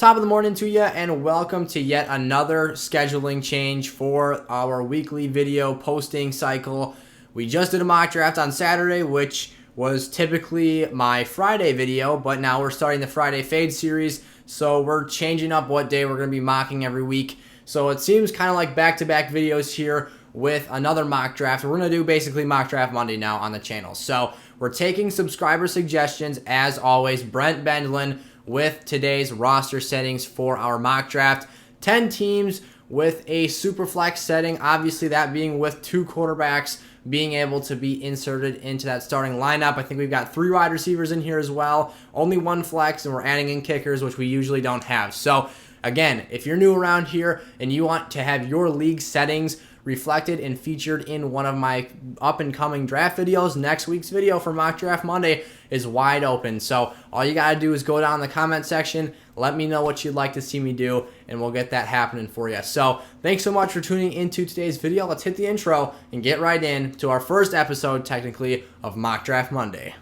Top of the morning to you, and welcome to yet another scheduling change for our weekly video posting cycle. We just did a mock draft on Saturday, which was typically my Friday video, but now we're starting the Friday Fade series, so we're changing up what day we're going to be mocking every week. So it seems kind of like back-to-back videos here with another mock draft. We're going to do basically mock draft Monday now on the channel. So we're taking subscriber suggestions, as always. Brent Bendlin with today's roster settings for our mock draft. 10 teams with a super flex setting, obviously that being with 2 quarterbacks being able to be inserted into that starting lineup. I think we've got 3 wide receivers in here as well, only 1 flex, and we're adding in kickers, which we usually don't have. So again, if you're new around here and you want to have your league settings reflected and featured in one of my up-and-coming draft videos, next week's video for Mock Draft Monday is wide open. So all you got to do is go down in the comment section, let me know what you'd like to see me do, and we'll get that happening for you. So thanks so much for tuning into today's video. Let's hit the intro and get right in to our first episode, technically, of Mock Draft Monday.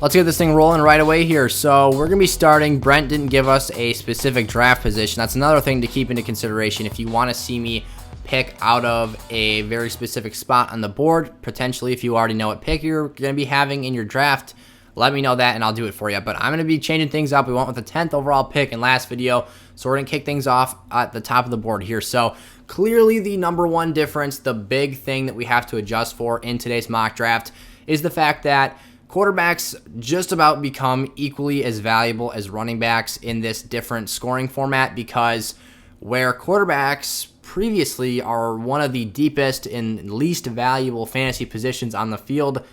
Let's get this thing rolling right away here. So we're going to be starting. Brent didn't give us a specific draft position. That's another thing to keep into consideration. If you want to see me pick out of a very specific spot on the board, potentially if you already know what pick you're going to be having in your draft, let me know that and I'll do it for you. But I'm going to be changing things up. We went with the 10th overall pick in last video, so we're going to kick things off at the top of the board here. So clearly the number one difference, the big thing that we have to adjust for in today's mock draft is the fact that quarterbacks just about become equally as valuable as running backs in this different scoring format, because where quarterbacks previously are one of the deepest and least valuable fantasy positions on the field,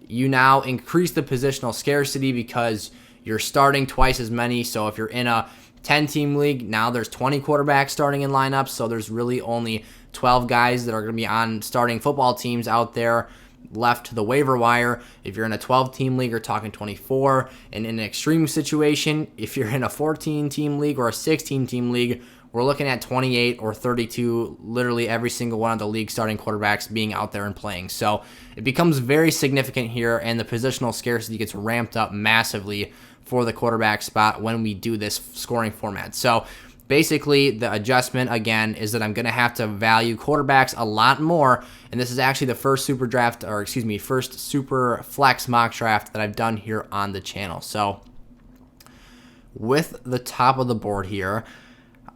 you now increase the positional scarcity because you're starting twice as many. So if you're in a 10-team league, now there's 20 quarterbacks starting in lineups, so there's really only 12 guys that are going to be on starting football teams out there left to the waiver wire. If you're in a 12-team league, you're talking 24. And in an extreme situation, if you're in a 14-team league or a 16-team league, we're looking at 28 or 32, literally every single one of the league starting quarterbacks being out there and playing. So it becomes very significant here, and the positional scarcity gets ramped up massively for the quarterback spot when we do this scoring format. So basically, the adjustment, again, is that I'm going to have to value quarterbacks a lot more, and this is actually the first first super flex mock draft that I've done here on the channel. So with the top of the board here,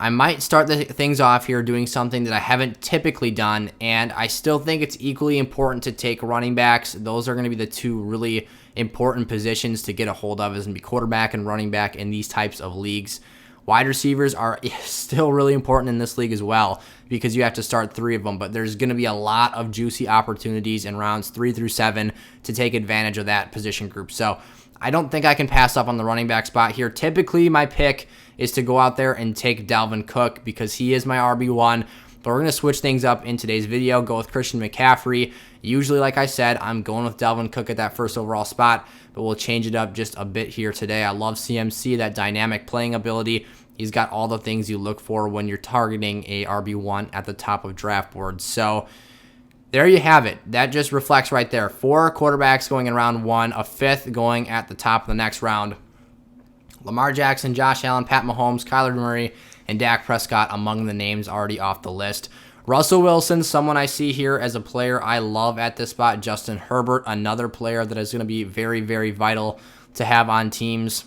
I might start things off here doing something that I haven't typically done, and I still think it's equally important to take running backs. Those are going to be the 2 really important positions to get a hold of, is going to be quarterback and running back in these types of leagues. Wide receivers are still really important in this league as well, because you have to start 3 of them, but there's going to be a lot of juicy opportunities in rounds 3 through 7 to take advantage of that position group. So I don't think I can pass up on the running back spot here. Typically, my pick is to go out there and take Dalvin Cook because he is my RB1, but we're going to switch things up in today's video, go with Christian McCaffrey. Usually, like I said, I'm going with Dalvin Cook at that first overall spot, but we'll change it up just a bit here today. I love CMC, that dynamic playing ability. He's got all the things you look for when you're targeting a RB1 at the top of draft boards. So there you have it. That just reflects right there. 4 quarterbacks going in round 1, a 5th going at the top of the next round. Lamar Jackson, Josh Allen, Pat Mahomes, Kyler Murray, and Dak Prescott among the names already off the list. Russell Wilson, someone I see here as a player I love at this spot. Justin Herbert, another player that is going to be very, very vital to have on teams.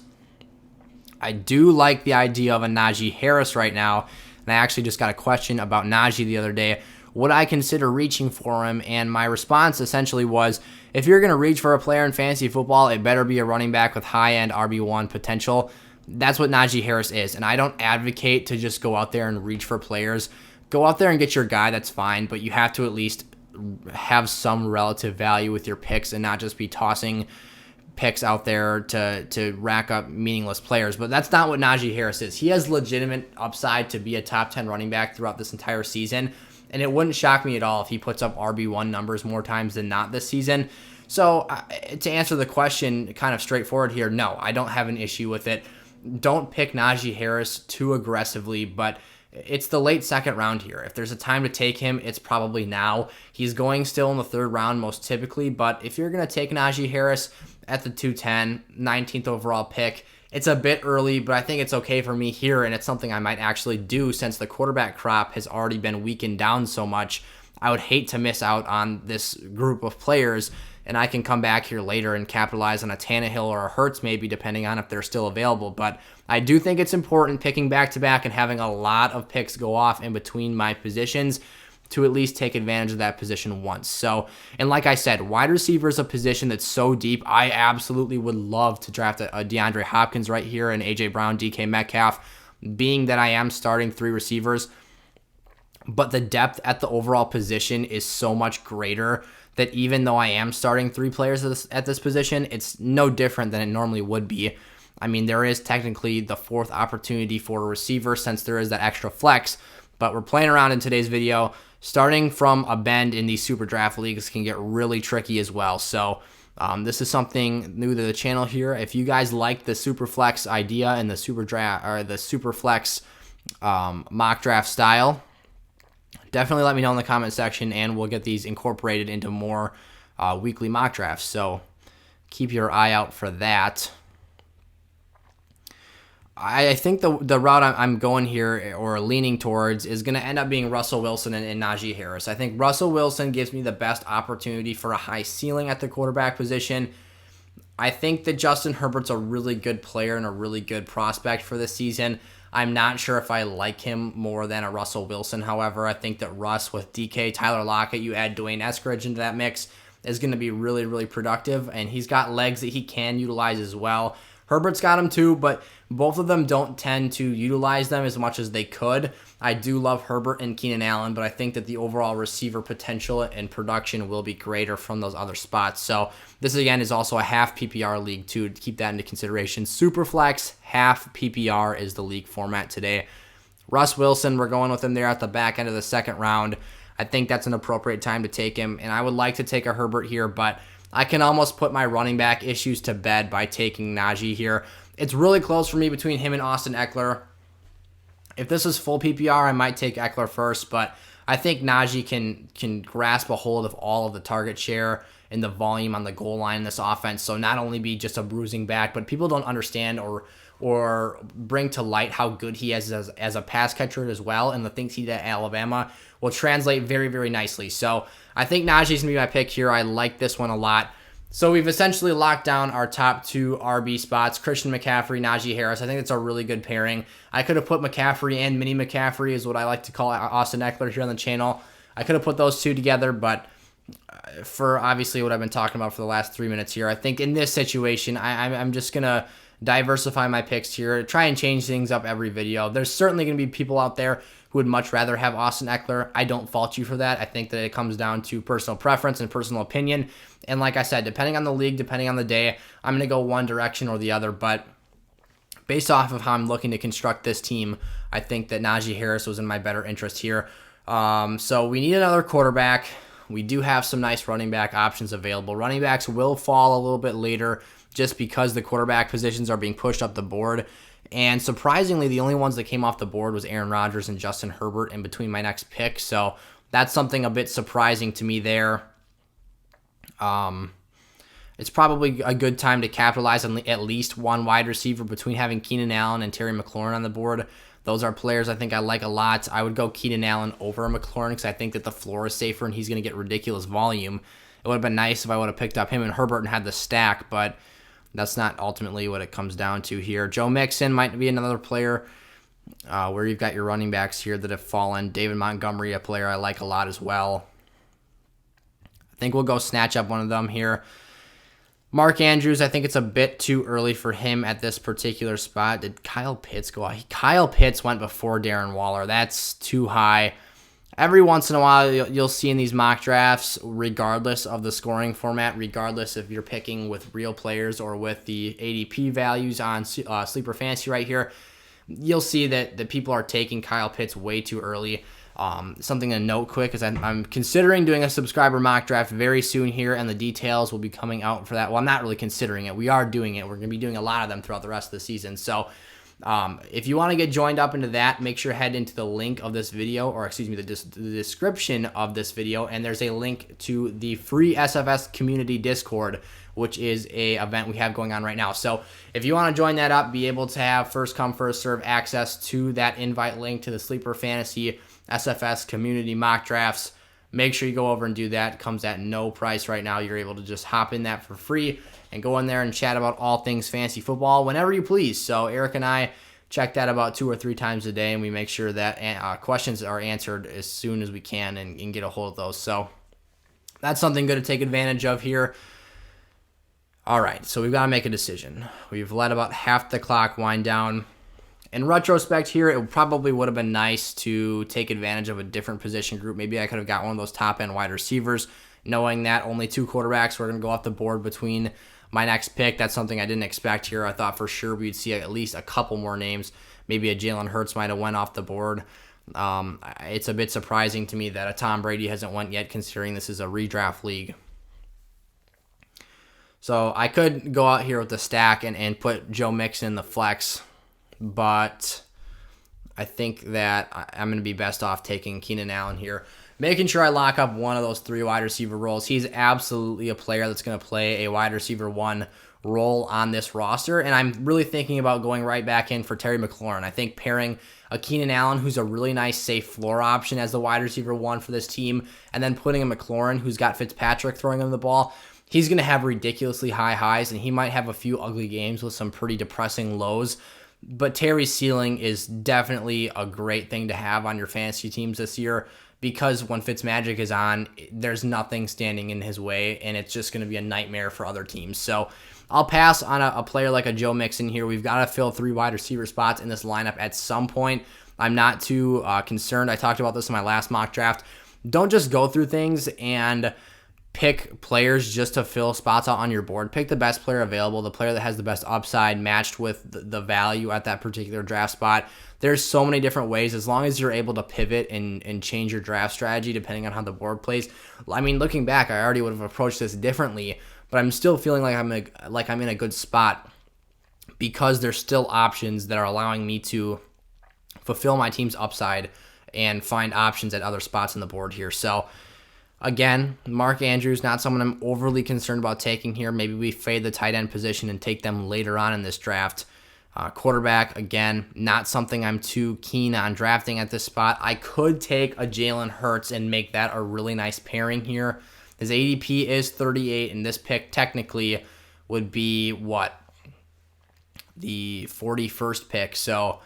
I do like the idea of a Najee Harris right now, and I actually just got a question about Najee the other day. Would I consider reaching for him? And my response essentially was, if you're going to reach for a player in fantasy football, it better be a running back with high-end RB1 potential. That's what Najee Harris is, and I don't advocate to just go out there and reach for players. Go out there and get your guy, that's fine, but you have to at least have some relative value with your picks and not just be tossing picks out there to rack up meaningless players. But that's not what Najee Harris is. He has legitimate upside to be a top 10 running back throughout this entire season, and it wouldn't shock me at all if he puts up RB1 numbers more times than not this season. So to answer the question kind of straightforward here, no, I don't have an issue with it. Don't pick Najee Harris too aggressively, but it's the late second round here. If there's a time to take him, it's probably now. He's going still in the third round most typically, but if you're going to take Najee Harris at the 210, 19th overall pick, it's a bit early, but I think it's okay for me here, and it's something I might actually do since the quarterback crop has already been weakened down so much. I would hate to miss out on this group of players, and I can come back here later and capitalize on a Tannehill or a Hurts maybe, depending on if they're still available. But I do think it's important picking back-to-back and having a lot of picks go off in between my positions to at least take advantage of that position once. So, and like I said, wide receiver is a position that's so deep. I absolutely would love to draft a DeAndre Hopkins right here and A.J. Brown, DK Metcalf, being that I am starting 3 receivers. But the depth at the overall position is so much greater that even though I am starting 3 players at this position, it's no different than it normally would be. I mean, there is technically the 4th opportunity for a receiver since there is that extra flex, but we're playing around in today's video. Starting from a bend in these super draft leagues can get really tricky as well. So this is something new to the channel here. If you guys like the super flex idea and the super draft or the super flex mock draft style, definitely let me know in the comment section, and we'll get these incorporated into more weekly mock drafts. So keep your eye out for that. I think the route I'm going here or leaning towards is going to end up being Russell Wilson and Najee Harris. I think Russell Wilson gives me the best opportunity for a high ceiling at the quarterback position. I think that Justin Herbert's a really good player and a really good prospect for this season. I'm not sure if I like him more than a Russell Wilson. However, I think that Russ with DK, Tyler Lockett, you add Dwayne Eskridge into that mix, is going to be really, really productive, and he's got legs that he can utilize as well. Herbert's got them too, but both of them don't tend to utilize them as much as they could. I do love Herbert and Keenan Allen, but I think that the overall receiver potential and production will be greater from those other spots. So this, again, is also a half PPR league too, to keep that into consideration. Superflex, half PPR is the league format today. Russ Wilson, we're going with him there at the back end of the second round. I think that's an appropriate time to take him, and I would like to take a Herbert here, but I can almost put my running back issues to bed by taking Najee here. It's really close for me between him and Austin Eckler. If this is full PPR, I might take Eckler first, but I think Najee can grasp a hold of all of the target share and the volume on the goal line in this offense. So not only be just a bruising back, but people don't understand or bring to light how good he is as a pass catcher as well, and the things he did at Alabama will translate very, very nicely. So I think Najee's going to be my pick here. I like this one a lot. So we've essentially locked down our top 2 RB spots, Christian McCaffrey, Najee Harris. I think it's a really good pairing. I could have put McCaffrey and Mini McCaffrey is what I like to call Austin Eckler here on the channel. I could have put those 2 together, but for obviously what I've been talking about for the last 3 minutes here, I think in this situation, I'm just going to diversify my picks here, try and change things up every video. There's certainly going to be people out there who would much rather have Austin Eckler. I don't fault you for that. I think that it comes down to personal preference and personal opinion. And like I said, depending on the league, depending on the day, I'm going to go one direction or the other. But based off of how I'm looking to construct this team, I think that Najee Harris was in my better interest here. So we need another quarterback. We do have some nice running back options available. Running backs will fall a little bit later just because the quarterback positions are being pushed up the board. And surprisingly, the only ones that came off the board was Aaron Rodgers and Justin Herbert in between my next pick. So that's something a bit surprising to me there. It's probably a good time to capitalize on at least one wide receiver between having Keenan Allen and Terry McLaurin on the board. Those are players I think I like a lot. I would go Keenan Allen over McLaurin because I think that the floor is safer and he's going to get ridiculous volume. It would have been nice if I would have picked up him and Herbert and had the stack, but that's not ultimately what it comes down to here. Joe Mixon might be another player where you've got your running backs here that have fallen. David Montgomery, a player I like a lot as well. I think we'll go snatch up one of them here. Mark Andrews, I think it's a bit too early for him at this particular spot. Did Kyle Pitts go out? Kyle Pitts went before Darren Waller. That's too high. Every once in a while, you'll see in these mock drafts, regardless of the scoring format, regardless if you're picking with real players or with the ADP values on Sleeper Fantasy right here, you'll see that people are taking Kyle Pitts way too early. Something to note quick is I'm considering doing a subscriber mock draft very soon here, and the details will be coming out for that. Well, I'm not really considering it. We are doing it. We're going to be doing a lot of them throughout the rest of the season. So If you want to get joined up into that, make sure to head into the link of this video, or excuse me, the description of this video, and there's a link to the free SFS community Discord, which is a event we have going on right now. So if you want to join that up, be able to have first come, first serve access to that invite link to the Sleeper Fantasy SFS community mock drafts, make sure you go over and do that. It comes at no price right now. You're able to just hop in that for free and go in there and chat about all things fantasy football whenever you please. So Eric and I check that about 2 or 3 times a day, and we make sure that questions are answered as soon as we can and get a hold of those. So that's something good to take advantage of here. All right, so we've got to make a decision. We've let about half the clock wind down. In retrospect here, it probably would have been nice to take advantage of a different position group. Maybe I could have got one of those top-end wide receivers, knowing that only 2 quarterbacks were going to go off the board between my next pick. That's something I didn't expect here. I thought for sure we'd see at least a couple more names. Maybe a Jalen Hurts might have went off the board. It's a bit surprising to me that a Tom Brady hasn't went yet, considering this is a redraft league. So I could go out here with the stack and put Joe Mixon in the flex, but I think that I'm going to be best off taking Keenan Allen here, making sure I lock up one of those 3 wide receiver roles. He's absolutely a player that's going to play a wide receiver 1 role on this roster, and I'm really thinking about going right back in for Terry McLaurin. I think pairing a Keenan Allen, who's a really nice safe floor option as the wide receiver 1 for this team, and then putting a McLaurin who's got Fitzpatrick throwing him the ball, he's going to have ridiculously high highs, and he might have a few ugly games with some pretty depressing lows. But Terry's ceiling is definitely a great thing to have on your fantasy teams this year, because when Fitzmagic is on, there's nothing standing in his way, and it's just going to be a nightmare for other teams. So I'll pass on a player like a Joe Mixon here. We've got to fill 3 wide receiver spots in this lineup at some point. I'm not too concerned. I talked about this in my last mock draft. Don't just go through things and pick players just to fill spots out on your board. Pick the best player available, the player that has the best upside matched with the value at that particular draft spot. There's so many different ways, as long as you're able to pivot and change your draft strategy depending on how the board plays. I mean, looking back, I already would have approached this differently, but I'm still feeling like I'm in a good spot because there's still options that are allowing me to fulfill my team's upside and find options at other spots on the board here. So again, Mark Andrews, not someone I'm overly concerned about taking here. Maybe we fade the tight end position and take them later on in this draft. Quarterback, again, not something I'm too keen on drafting at this spot. I could take a Jalen Hurts and make that a really nice pairing here. His ADP is 38, and this pick technically would be, the 41st pick. So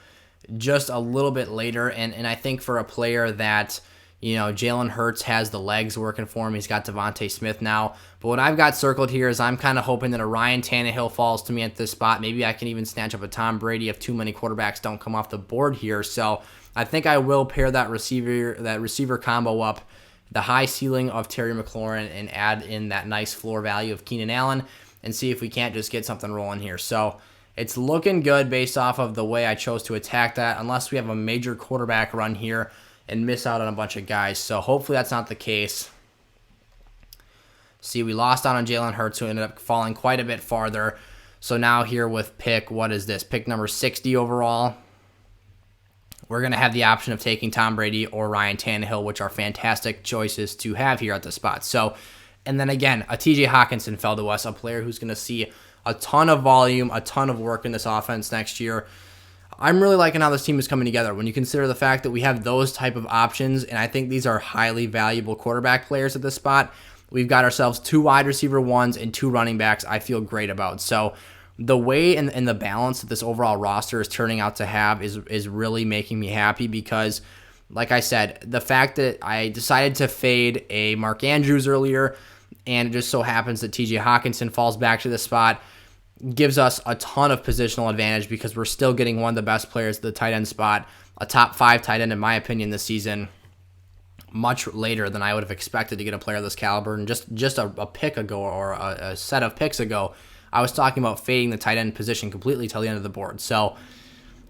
just a little bit later, and I think for a player that, Jalen Hurts has the legs working for him. He's got Devonta Smith now. But what I've got circled here is I'm kind of hoping that a Ryan Tannehill falls to me at this spot. Maybe I can even snatch up a Tom Brady if too many quarterbacks don't come off the board here. So I think I will pair that receiver combo up, the high ceiling of Terry McLaurin, and add in that nice floor value of Keenan Allen, and see if we can't just get something rolling here. So it's looking good based off of the way I chose to attack that, unless we have a major quarterback run here and miss out on a bunch of guys. So hopefully that's not the case. See, we lost out on Jalen Hurts, who ended up falling quite a bit farther. So now here with pick number 60 overall, we're going to have the option of taking Tom Brady or Ryan Tannehill, which are fantastic choices to have here at the spot. So, and then again, a TJ Hawkinson fell to us, a player who's going to see a ton of volume, a ton of work in this offense next year. I'm really liking how this team is coming together when you consider the fact that we have those type of options, and I think these are highly valuable quarterback players at this spot. We've got ourselves 2 wide receiver 1s and 2 running backs I feel great about. So the way and the balance that this overall roster is turning out to have is really making me happy, because, like I said, the fact that I decided to fade a Mark Andrews earlier, and it just so happens that TJ Hawkinson falls back to the spot, gives us a ton of positional advantage, because we're still getting one of the best players at the tight end spot, a top 5 tight end in my opinion this season, much later than I would have expected to get a player of this caliber. And just a pick ago, or a set of picks ago, I was talking about fading the tight end position completely till the end of the board. So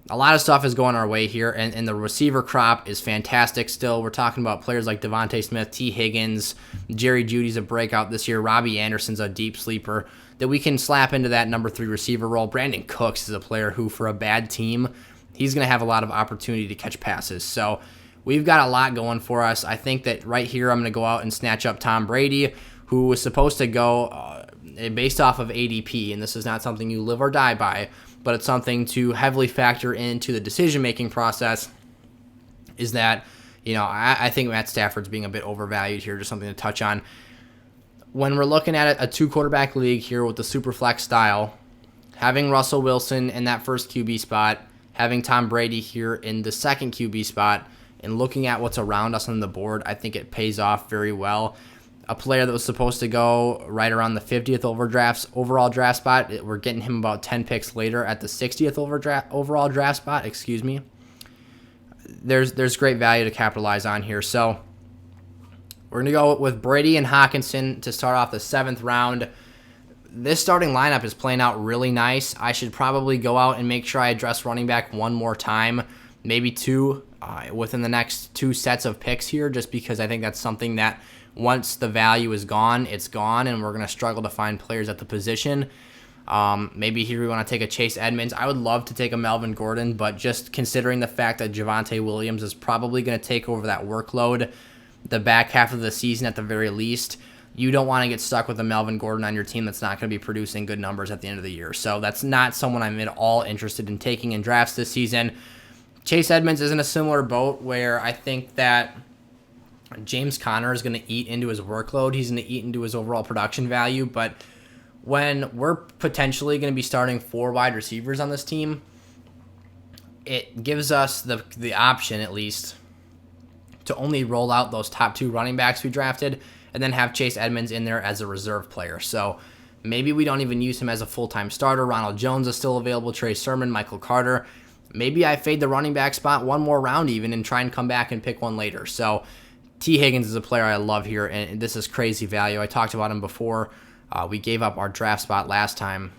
a lot of stuff is going our way here, and the receiver crop is fantastic still. We're talking about players like Devonta Smith, T. Higgins, Jerry Jeudy's a breakout this year, Robbie Anderson's a deep sleeper that we can slap into that number 3 receiver role. Brandon Cooks is a player who, for a bad team, he's going to have a lot of opportunity to catch passes. So we've got a lot going for us. I think that right here I'm going to go out and snatch up Tom Brady, who was supposed to go based off of ADP, and this is not something you live or die by, but it's something to heavily factor into the decision-making process, is that, I think Matt Stafford's being a bit overvalued here, just something to touch on. When we're looking at a 2-quarterback league here with the super flex style, having Russell Wilson in that first QB spot, having Tom Brady here in the second QB spot, and looking at what's around us on the board, I think it pays off very well. A player that was supposed to go right around the 50th overall draft spot, we're getting him about 10 picks later at the 60th overall draft spot. There's great value to capitalize on here. So we're going to go with Brady and Hawkinson to start off the 7th round. This starting lineup is playing out really nice. I should probably go out and make sure I address running back one more time, maybe 2 within the next 2 sets of picks here, just because I think that's something that once the value is gone, it's gone, and we're going to struggle to find players at the position. Maybe here we want to take a Chase Edmonds. I would love to take a Melvin Gordon, but just considering the fact that Javonte Williams is probably going to take over that workload the back half of the season at the very least, you don't want to get stuck with a Melvin Gordon on your team that's not going to be producing good numbers at the end of the year. So that's not someone I'm at all interested in taking in drafts this season. Chase Edmonds is in a similar boat where I think that James Conner is going to eat into his workload. He's going to eat into his overall production value. But when we're potentially going to be starting 4 wide receivers on this team, it gives us the option, at least, to only roll out those top 2 running backs we drafted and then have Chase Edmonds in there as a reserve player. So maybe we don't even use him as a full-time starter. Ronald Jones is still available, Trey Sermon, Michael Carter. Maybe I fade the running back spot one more round even and try and come back and pick one later. So T. Higgins is a player I love here, and this is crazy value. I talked about him before. We gave up our draft spot last time,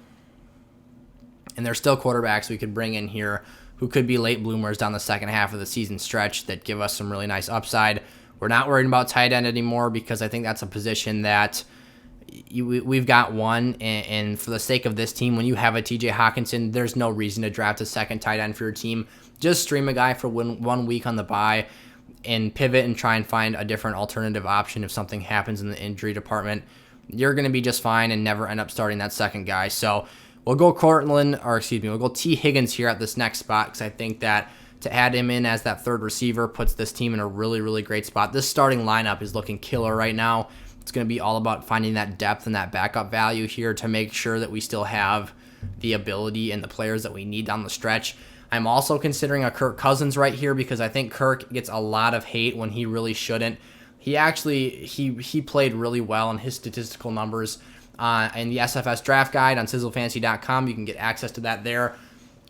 and there's still quarterbacks we could bring in here who could be late bloomers down the second half of the season stretch that give us some really nice upside. We're not worried about tight end anymore because I think that's a position that we've got one, and for the sake of this team, when you have a TJ Hawkinson, there's no reason to draft a second tight end for your team. Just stream a guy for 1 week on the bye and pivot and try and find a different alternative option if something happens in the injury department. You're going to be just fine and never end up starting that second guy. So we'll go we'll go T. Higgins here at this next spot because I think that to add him in as that 3rd receiver puts this team in a really, really great spot. This starting lineup is looking killer right now. It's going to be all about finding that depth and that backup value here to make sure that we still have the ability and the players that we need down the stretch. I'm also considering a Kirk Cousins right here because I think Kirk gets a lot of hate when he really shouldn't. He actually he played really well in his statistical numbers in the SFS Draft Guide on sizzlefantasy.com. You can get access to that there.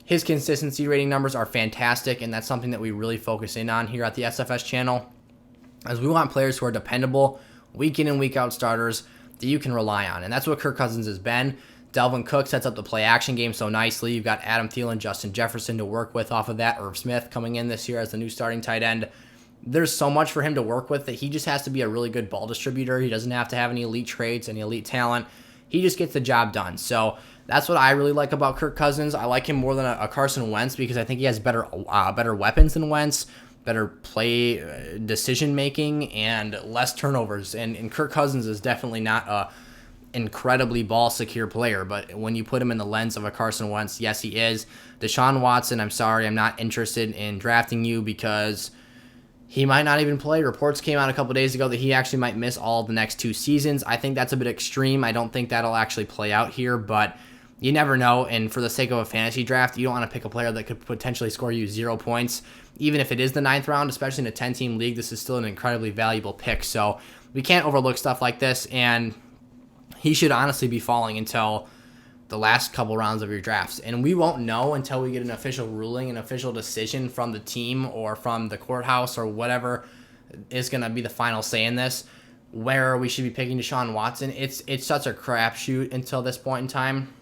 His consistency rating numbers are fantastic, and that's something that we really focus in on here at the SFS channel, as we want players who are dependable, week in and week out starters that you can rely on, and that's what Kirk Cousins has been. Dalvin Cook sets up the play-action game so nicely. You've got Adam Thielen, Justin Jefferson to work with off of that. Irv Smith coming in this year as the new starting tight end. There's so much for him to work with that he just has to be a really good ball distributor. He doesn't have to have any elite traits, any elite talent. He just gets the job done. So that's what I really like about Kirk Cousins. I like him more than a Carson Wentz because I think he has better weapons than Wentz, better play decision-making, and less turnovers. And Kirk Cousins is definitely not a incredibly ball-secure player, but when you put him in the lens of a Carson Wentz, yes, he is. Deshaun Watson, I'm sorry, I'm not interested in drafting you because he might not even play. Reports came out a couple days ago that he actually might miss all of the next 2 seasons. I think that's a bit extreme. I don't think that'll actually play out here, but you never know, and for the sake of a fantasy draft, you don't want to pick a player that could potentially score you 0 points. Even if it is the 9th round, especially in a 10-team league, this is still an incredibly valuable pick, so we can't overlook stuff like this, and he should honestly be falling until the last couple rounds of your drafts. And we won't know until we get an official ruling, an official decision from the team or from the courthouse or whatever is going to be the final say in this, where we should be picking Deshaun Watson. It's such a crapshoot until this point in time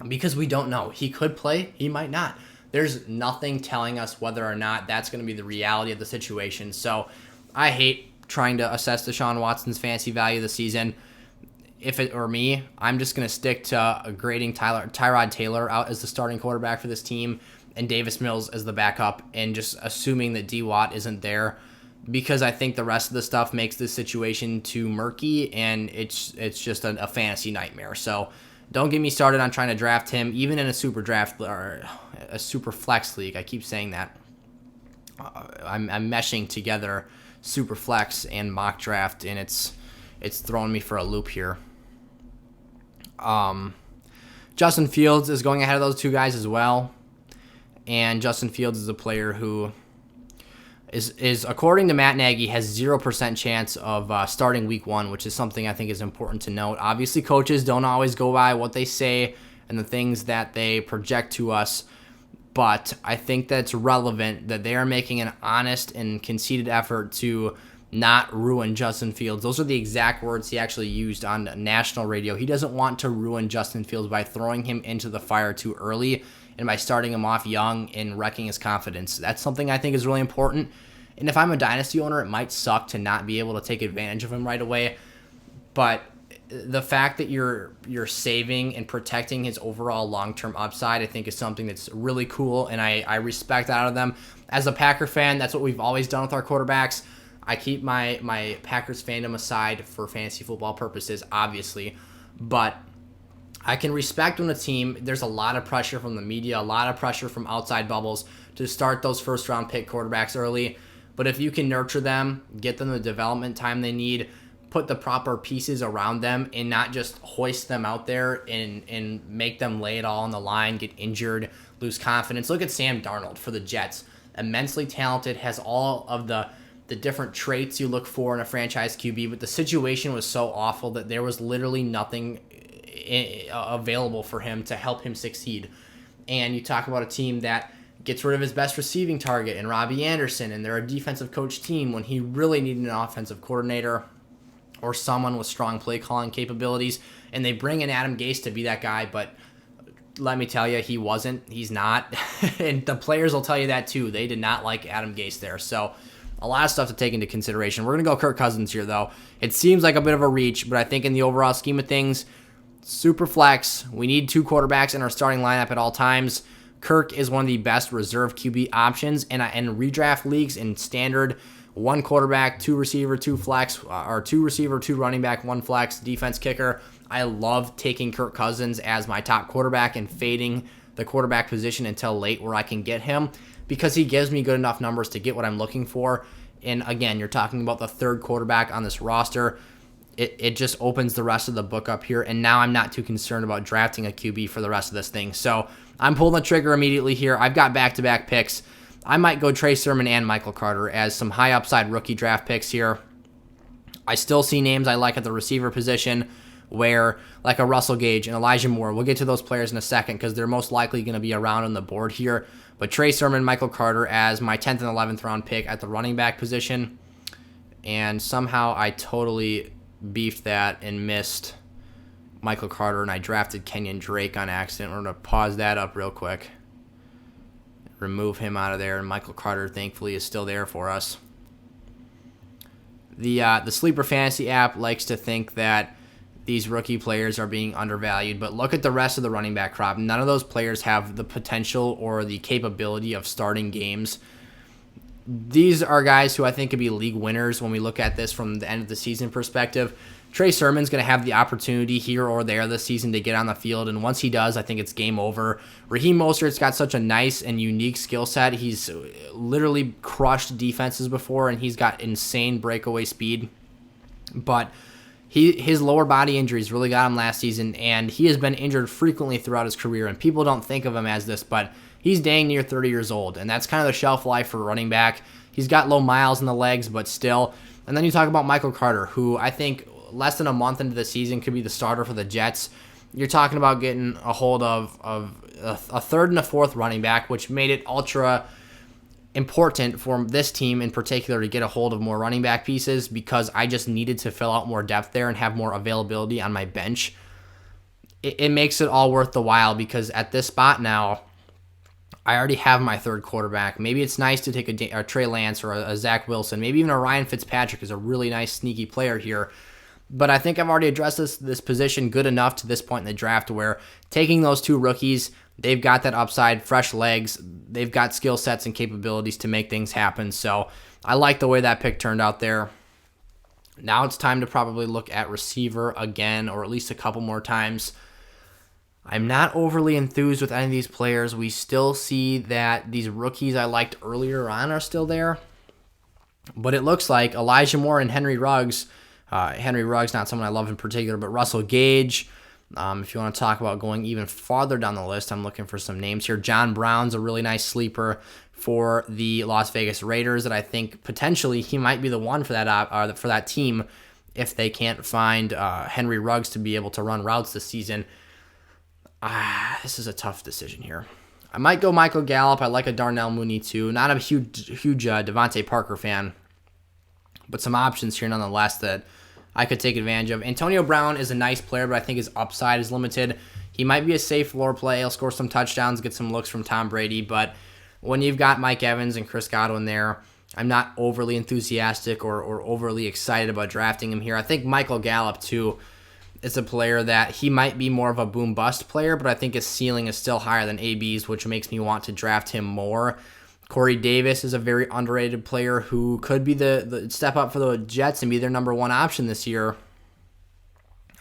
because we don't know. He could play, he might not. there's nothing telling us whether or not that's going to be the reality of the situation. So I hate trying to assess Deshaun Watson's fantasy value this season. If it were me, I'm just going to stick to grading Tyrod Taylor out as the starting quarterback for this team and Davis Mills as the backup, and just assuming that D-Watt isn't there, because I think the rest of the stuff makes this situation too murky, and it's just a fantasy nightmare. So don't get me started on trying to draft him, even in a super draft or a super flex league. I keep saying that. I'm meshing together super flex and mock draft, and it's throwing me for a loop here. Justin Fields is going ahead of those two guys as well. And Justin Fields is a player who is according to Matt Nagy, has 0% chance of starting week 1, which is something I think is important to note. Obviously, coaches don't always go by what they say and the things that they project to us, but I think that's relevant that they are making an honest and conceited effort to not ruin Justin Fields. Those are the exact words he actually used on national radio. He doesn't want to ruin Justin Fields by throwing him into the fire too early and by starting him off young and wrecking his confidence. That's something I think is really important. And if I'm a dynasty owner, it might suck to not be able to take advantage of him right away. But the fact that you're saving and protecting his overall long-term upside, I think, is something that's really cool, and I respect that out of them. As a Packer fan, that's what we've always done with our quarterbacks. I keep my Packers fandom aside for fantasy football purposes, obviously, but I can respect when a team, there's a lot of pressure from the media, a lot of pressure from outside bubbles to start those first-round pick quarterbacks early. But if you can nurture them, get them the development time they need, put the proper pieces around them, and not just hoist them out there and make them lay it all on the line, get injured, lose confidence. Look at Sam Darnold for the Jets. Immensely talented, has all of the different traits you look for in a franchise QB, but the situation was so awful that there was literally nothing available for him to help him succeed. And you talk about a team that gets rid of his best receiving target in Robbie Anderson, and they're a defensive coach team when he really needed an offensive coordinator or someone with strong play calling capabilities, and they bring in Adam Gase to be that guy, but let me tell you, he wasn't. He's not. And the players will tell you that too. They did not like Adam Gase there. So a lot of stuff to take into consideration. We're going to go Kirk Cousins here, though. It seems like a bit of a reach, but I think in the overall scheme of things, super flex. We need 2 quarterbacks in our starting lineup at all times. Kirk is one of the best reserve QB options, and redraft leagues in standard 1 quarterback, 2 receiver, 2 flex, or 2 receiver, 2 running back, 1 flex, defense kicker. I love taking Kirk Cousins as my top quarterback and fading the quarterback position until late where I can get him, because he gives me good enough numbers to get what I'm looking for. And again, you're talking about the 3rd quarterback on this roster. It just opens the rest of the book up here, and now I'm not too concerned about drafting a QB for the rest of this thing. So I'm pulling the trigger immediately here. I've got back-to-back picks. I might go Trey Sermon and Michael Carter as some high upside rookie draft picks here. I still see names I like at the receiver position, where like a Russell Gage and Elijah Moore, we'll get to those players in a second because they're most likely going to be around on the board here. But Trey Sermon, Michael Carter as my 10th and 11th round pick at the running back position. And somehow I totally beefed that and missed Michael Carter, and I drafted Kenyon Drake on accident. We're going to pause that up real quick. Remove him out of there, and Michael Carter, thankfully, is still there for us. The Sleeper Fantasy app likes to think that these rookie players are being undervalued, but look at the rest of the running back crop. None of those players have the potential or the capability of starting games. These are guys who I think could be league winners when we look at this from the end of the season perspective. Trey Sermon's going to have the opportunity here or there this season to get on the field, and once he does, I think it's game over. Raheem Mostert's got such a nice and unique skill set. He's literally crushed defenses before, and he's got insane breakaway speed. But his lower body injuries really got him last season, and he has been injured frequently throughout his career, and people don't think of him as this, but he's dang near 30 years old, and that's kind of the shelf life for running back. He's got low miles in the legs, but still. And then you talk about Michael Carter, who I think less than a month into the season could be the starter for the Jets. You're talking about getting a hold of a 3rd and a 4th running back, which made it ultra important for this team in particular to get a hold of more running back pieces, because I just needed to fill out more depth there and have more availability on my bench. It makes it all worth the while, because at this spot now, I already have my third quarterback. Maybe it's nice to take a Trey Lance or a Zach Wilson. Maybe even a Ryan Fitzpatrick is a really nice, sneaky player here. But I think I've already addressed this position good enough to this point in the draft where taking those two rookies, they've got that upside, fresh legs. They've got skill sets and capabilities to make things happen. So I like the way that pick turned out there. Now it's time to probably look at receiver again, or at least a couple more times. I'm not overly enthused with any of these players. We still see that these rookies I liked earlier on are still there. But it looks like Elijah Moore and Henry Ruggs, not someone I love in particular, but Russell Gage. If you want to talk about going even farther down the list, I'm looking for some names here. John Brown's a really nice sleeper for the Las Vegas Raiders that I think potentially he might be the one for that team if they can't find Henry Ruggs to be able to run routes this season. This is a tough decision here. I might go Michael Gallup. I like a Darnell Mooney too. Not a huge Devontae Parker fan, but some options here nonetheless that I could take advantage of. Antonio Brown is a nice player, but I think his upside is limited. He might be a safe floor play. He'll score some touchdowns, get some looks from Tom Brady, but when you've got Mike Evans and Chris Godwin there, I'm not overly enthusiastic or overly excited about drafting him here. I think Michael Gallup too is a player that he might be more of a boom-bust player, but I think his ceiling is still higher than AB's, which makes me want to draft him more. Corey Davis is a very underrated player who could be the step up for the Jets and be their number one option this year.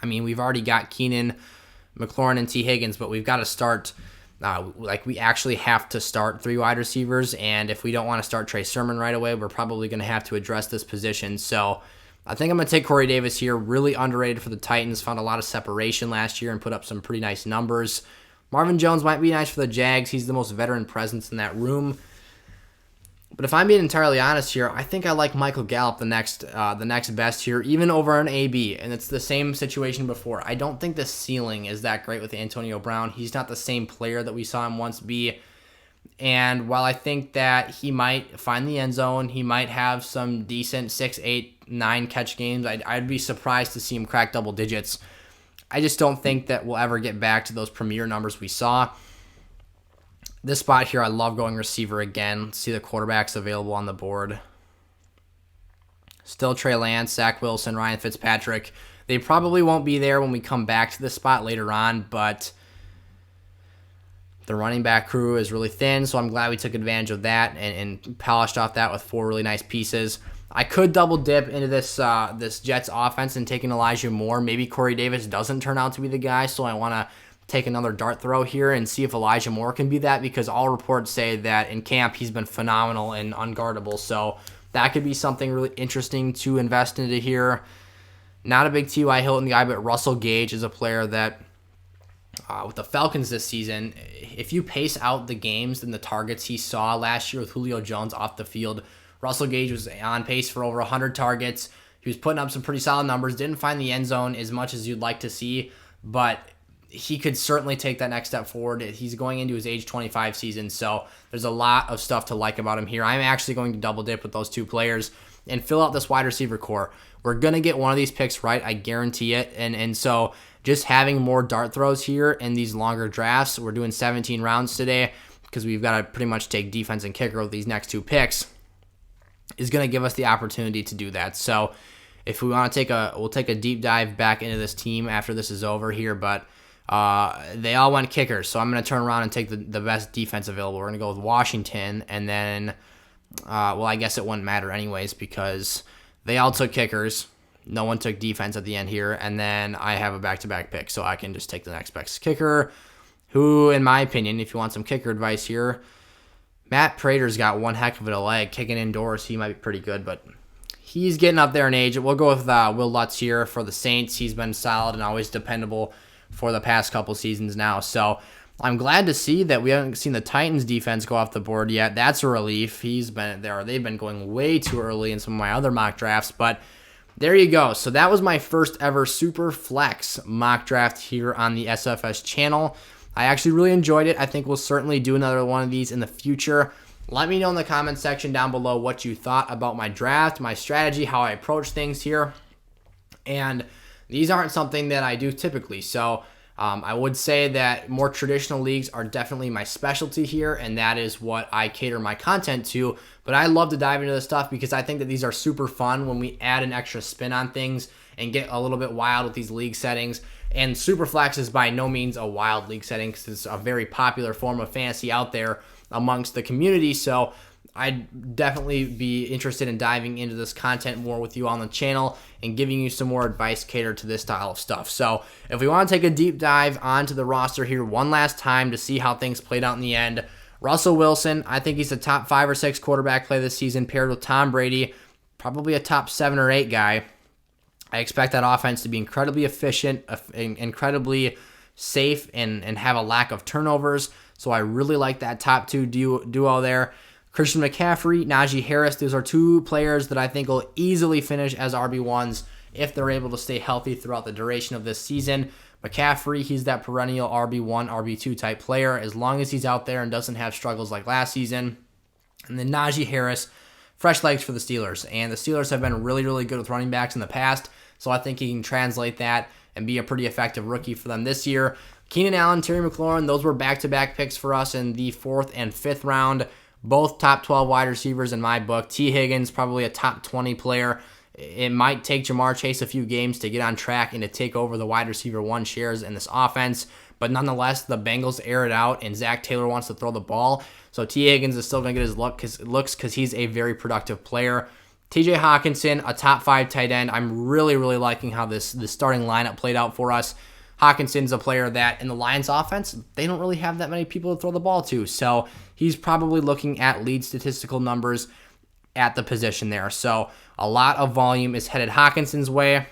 I mean, we've already got Keenan, McLaurin, and T. Higgins, but we've got to start, we actually have to start 3 wide receivers, and if we don't want to start Trey Sermon right away, we're probably going to have to address this position. So I think I'm going to take Corey Davis here. Really underrated for the Titans. Found a lot of separation last year and put up some pretty nice numbers. Marvin Jones might be nice for the Jags. He's the most veteran presence in that room. But if I'm being entirely honest here, I think I like Michael Gallup the next best here, even over an AB. And it's the same situation before. I don't think the ceiling is that great with Antonio Brown. He's not the same player that we saw him once be. And while I think that he might find the end zone, he might have some decent 6, 8, 9 catch games, I'd be surprised to see him crack double digits. I just don't think that we'll ever get back to those premier numbers we saw. This spot here, I love going receiver again. Let's see the quarterbacks available on the board. Still Trey Lance, Zach Wilson, Ryan Fitzpatrick. They probably won't be there when we come back to this spot later on, but the running back crew is really thin, so I'm glad we took advantage of that and polished off that with 4 really nice pieces. I could double dip into this Jets offense and take an Elijah Moore. Maybe Corey Davis doesn't turn out to be the guy, so I want to take another dart throw here and see if Elijah Moore can be that, because all reports say that in camp he's been phenomenal and unguardable. So that could be something really interesting to invest into here. Not a big T.Y. Hilton guy, but Russell Gage is a player that with the Falcons this season, if you pace out the games and the targets he saw last year with Julio Jones off the field, Russell Gage was on pace for over 100 targets. He was putting up some pretty solid numbers. Didn't find the end zone as much as you'd like to see, but he could certainly take that next step forward. He's going into his age 25 season, so there's a lot of stuff to like about him here. I'm actually going to double dip with those 2 players and fill out this wide receiver core. We're going to get one of these picks right, I guarantee it. And so just having more dart throws here in these longer drafts, we're doing 17 rounds today because we've got to pretty much take defense and kicker with these next 2 picks, is going to give us the opportunity to do that. So if we want to we'll take a deep dive back into this team after this is over here, but they all went kickers, so I'm going to turn around and take the best defense available. We're going to go with Washington, and then, I guess it wouldn't matter anyways because they all took kickers. No one took defense at the end here, and then I have a back-to-back pick, so I can just take the next best kicker, who, in my opinion, if you want some kicker advice here, Matt Prater's got one heck of a leg. Kicking indoors, he might be pretty good, but he's getting up there in age. We'll go with Will Lutz here for the Saints. He's been solid and always dependable for the past couple seasons now. So I'm glad to see that we haven't seen the Titans defense go off the board yet. That's a relief. They've been going way too early in some of my other mock drafts, but there you go. So that was my first ever Super Flex mock draft here on the SFS channel. I actually really enjoyed it. I think we'll certainly do another one of these in the future. Let me know in the comment section down below what you thought about my draft, my strategy, how I approach things here. And these aren't something that I do typically, so I would say that more traditional leagues are definitely my specialty here, and that is what I cater my content to. But I love to dive into this stuff because I think that these are super fun when we add an extra spin on things and get a little bit wild with these league settings. And Superflex is by no means a wild league setting because it's a very popular form of fantasy out there amongst the community. So I'd definitely be interested in diving into this content more with you on the channel and giving you some more advice catered to this style of stuff. So if we want to take a deep dive onto the roster here one last time to see how things played out in the end, Russell Wilson, I think he's a top 5 or 6 quarterback play this season, paired with Tom Brady, probably a top 7 or 8 guy. I expect that offense to be incredibly efficient, incredibly safe, and have a lack of turnovers. So I really like that top 2 duo there. Christian McCaffrey, Najee Harris, those are 2 players that I think will easily finish as RB1s if they're able to stay healthy throughout the duration of this season. McCaffrey, he's that perennial RB1, RB2 type player as long as he's out there and doesn't have struggles like last season. And then Najee Harris, fresh legs for the Steelers. And the Steelers have been really, really good with running backs in the past, so I think he can translate that and be a pretty effective rookie for them this year. Keenan Allen, Terry McLaurin, those were back-to-back picks for us in the 4th and 5th round. Both top 12 wide receivers in my book. T. Higgins, probably a top 20 player. It might take Jamar Chase a few games to get on track and to take over the wide receiver 1 shares in this offense. But nonetheless, the Bengals air it out, and Zach Taylor wants to throw the ball. So T. Higgins is still going to get his looks because he's a very productive player. TJ Hawkinson, a top 5 tight end. I'm really, really liking how the starting lineup played out for us. Hawkinson's a player that in the Lions offense, they don't really have that many people to throw the ball to. So he's probably looking at lead statistical numbers at the position there. So a lot of volume is headed Hawkinson's way.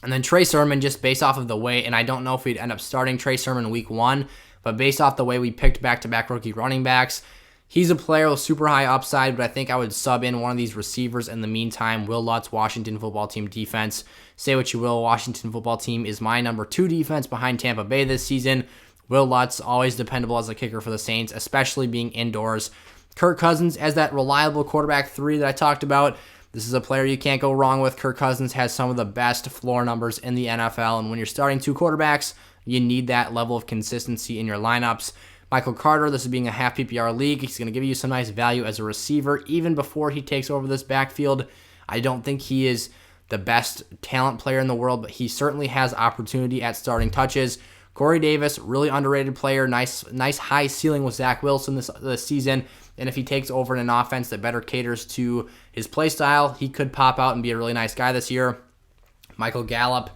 And then Trey Sermon, just based off of the way, and I don't know if we'd end up starting Trey Sermon week 1, but based off the way we picked back-to-back rookie running backs, he's a player with super high upside, but I think I would sub in one of these receivers in the meantime. Will Lutz, Washington football team defense. Say what you will, Washington football team is my number 2 defense behind Tampa Bay this season. Will Lutz, always dependable as a kicker for the Saints, especially being indoors. Kirk Cousins as that reliable quarterback 3 that I talked about. This is a player you can't go wrong with. Kirk Cousins has some of the best floor numbers in the NFL, and when you're starting 2 quarterbacks, you need that level of consistency in your lineups. Michael Carter, this is being a half PPR league. He's going to give you some nice value as a receiver even before he takes over this backfield. I don't think he is the best talent player in the world, but he certainly has opportunity at starting touches. Corey Davis, really underrated player, nice high ceiling with Zach Wilson this season, and if he takes over in an offense that better caters to his play style, he could pop out and be a really nice guy this year. Michael Gallup,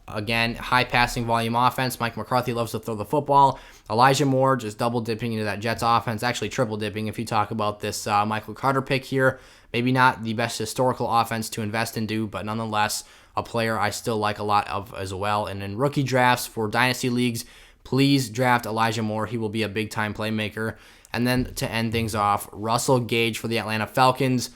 again, high passing volume offense. Mike McCarthy loves to throw the football. Elijah Moore just double dipping into that Jets offense, actually triple dipping if you talk about this Michael Carter pick here. Maybe not the best historical offense to invest into, but nonetheless, a player I still like a lot of as well. And in rookie drafts for dynasty leagues, please draft Elijah Moore. He will be a big-time playmaker. And then to end things off, Russell Gage for the Atlanta Falcons,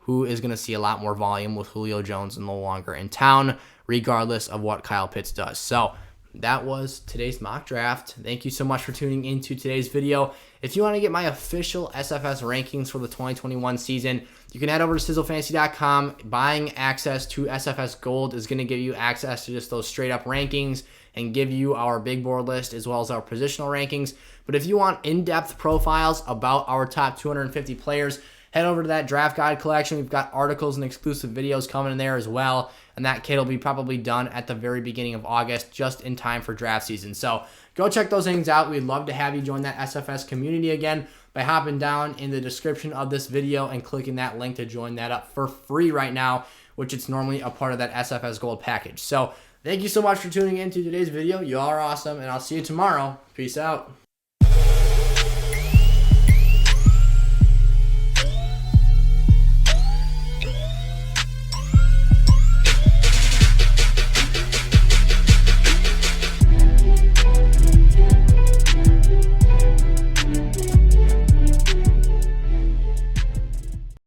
who is going to see a lot more volume with Julio Jones no longer in town, regardless of what Kyle Pitts does. So that was today's mock draft. Thank you so much for tuning into today's video. If you want to get my official SFS rankings for the 2021 season, you can head over to sizzlefantasy.com. Buying access to SFS Gold is going to give you access to just those straight up rankings and give you our big board list as well as our positional rankings. But if you want in-depth profiles about our top 250 players, head over to that draft guide collection. We've got articles and exclusive videos coming in there as well. And that kit will be probably done at the very beginning of August, just in time for draft season. So go check those things out. We'd love to have you join that SFS community again by hopping down in the description of this video and clicking that link to join that up for free right now, which it's normally a part of that SFS Gold package. So thank you so much for tuning in to today's video. You all are awesome, and I'll see you tomorrow. Peace out.